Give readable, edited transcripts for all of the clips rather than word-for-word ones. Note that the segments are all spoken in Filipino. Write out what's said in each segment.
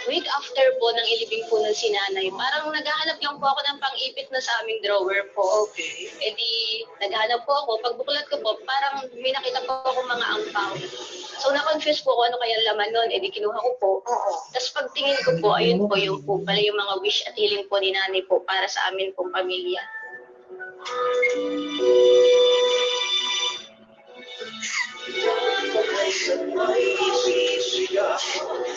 Week after po ng ilibing po ng sinanay, parang naghahanap lang po ako ng pang-ipit na sa aming drawer po. Okay. E di, naghahanap po ako. Pagbuklat ko po, parang may nakita po ako mga ampaw. So, na-confuse po ako ano kaya laman nun. E di, kinuha ko po. Oo. Tapos pagtingin ko po, ayun po yung po pala yung mga wish at hiling po ni nanay po para sa amin pong pamilya.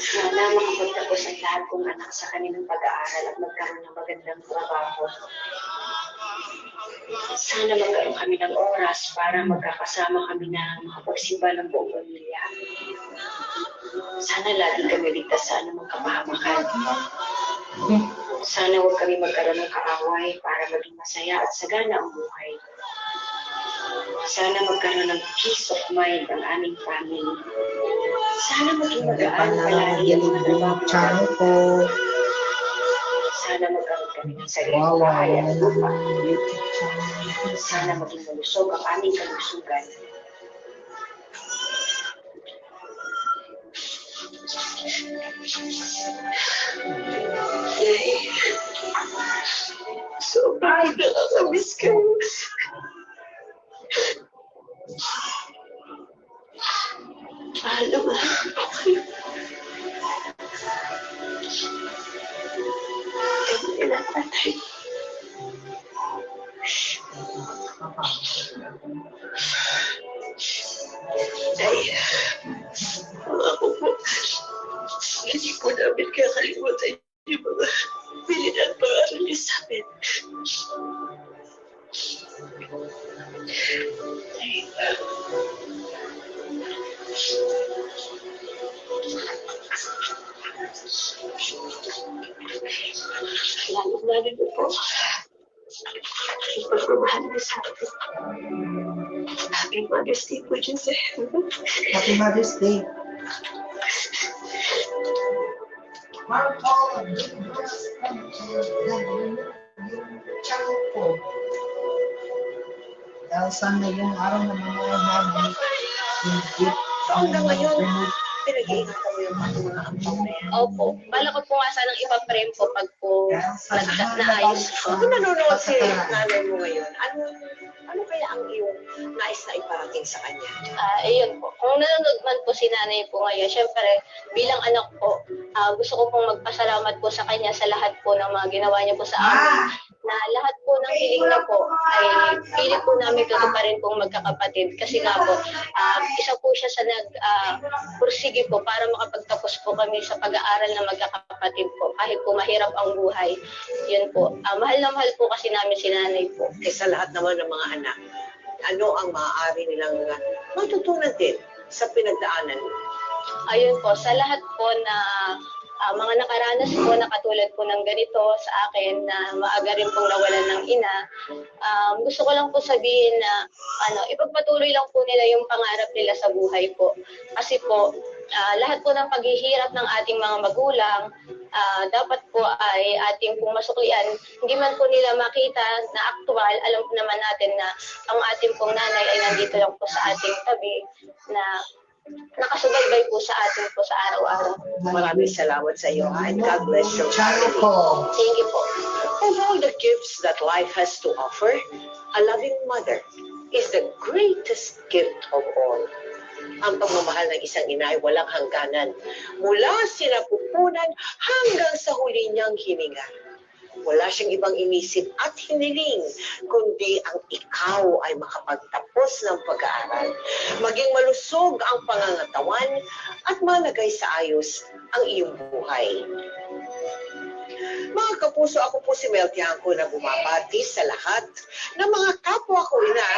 Sana makapagtapos ang lahat kong anak sa kanilang pag-aaral at magkaroon ng magandang trabaho. Sana magkaroon kami ng oras para magkakasama kami na makapagsimba ng buong pamilya. Sana lagi kami ligtas sa anumang kapahamakan. Sana huwag kami magkaroon ng kaaway para maging masaya at sagana ang buhay. Sana magkaroon ng peace of mind ang aming family. Sana maging magaan palagi ang mga trabaho ko. Sana magkaroon kami ng sariling bahay at lupa. Sana maging malusog ang aming kalusugan. Sobrang nakakamiss kayo. Mahalo ba? Kaya nila tatay. Ay, ako po. Hindi po namin kakalimutan yung mga bilin at pangaral niyo sa amin. Lalo-lalo na po yung pagmamahal niyo sa atin. Happy Mother's Day po dyan sa heaven. Happy Mother's Day. Dahil sana yung araw na mga namin, yung gift, Hanggang ngayon, pinag-iingatan mo yung mga ampaw na yan. Opo. Bala ko po nga sanang ipaprem po pag po naayos ko. Kung nanonood si nanay mo ngayon, ano kaya ang iyong nais na iparating sa kanya? Ayun po. Kung nanonood man po si nanay po ngayon, syempre, bilang anak po, gusto ko pong magpasalamat po sa kanya sa lahat po ng mga ginawa niya po sa amin. Na lahat po ng hiling na po ay pilit po namin tutuparin pong magkakapatid. Kasi nga po, isa po siya sa pursige po para makapagtapos po kami sa pag-aaral na magkakapatid po. Kahit po mahirap ang buhay. Yun po. Mahal na mahal po kasi namin si nanay po. Sa lahat naman ng mga anak, ano ang maaari nilang matutunan din sa pinagdaanan mo? Ayun po, sa lahat po na mga nakaranas po na katulad po ng ganito sa akin na maaga rin pong nawalan ng ina, gusto ko lang po sabihin na ipagpatuloy lang po nila yung pangarap nila sa buhay po. Kasi po, lahat po ng paghihirap ng ating mga magulang, dapat po ay ating pong masuklian. Hindi man po nila makita na aktual, alam po naman natin na ang ating pong nanay ay nandito lang po sa ating tabi na nakasubaybay po sa atin po sa araw-araw. Maraming salamat sa iyo, and God bless your family. Thank you po. Of all the gifts that life has to offer, a loving mother is the greatest gift of all. Ang pagmamahal ng isang ina ay walang hangganan, mula sinapupunan hanggang sa huli niyang hininga. Wala siyang ibang inisip at hiniling, kundi ang ikaw ay makapagtapos ng pag-aaral, maging malusog ang pangangatawan at malagay sa ayos ang iyong buhay. Mga kapuso, ako po si Mel Tiangco na bumabati sa lahat ng mga kapwa ko ina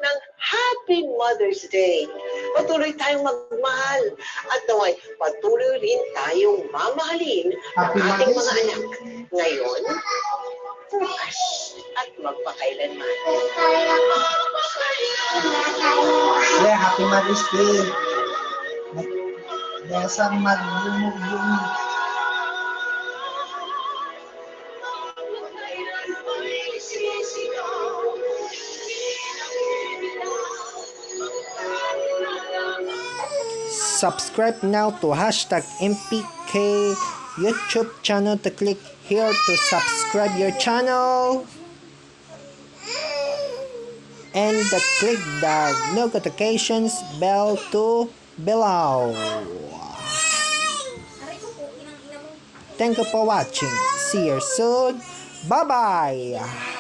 ng Happy Mother's Day. Patuloy tayong magmahal at naway patuloy rin tayong mamahalin ng ating mga anak ngayon, bukas at magpakailanman. Yeah, Happy Mother's Day. Desang maglumog-lumog. subscribe now to hashtag MPK YouTube channel to click here to subscribe your channel. And click the notifications bell to below. Thank you for watching. See you soon. Bye-bye.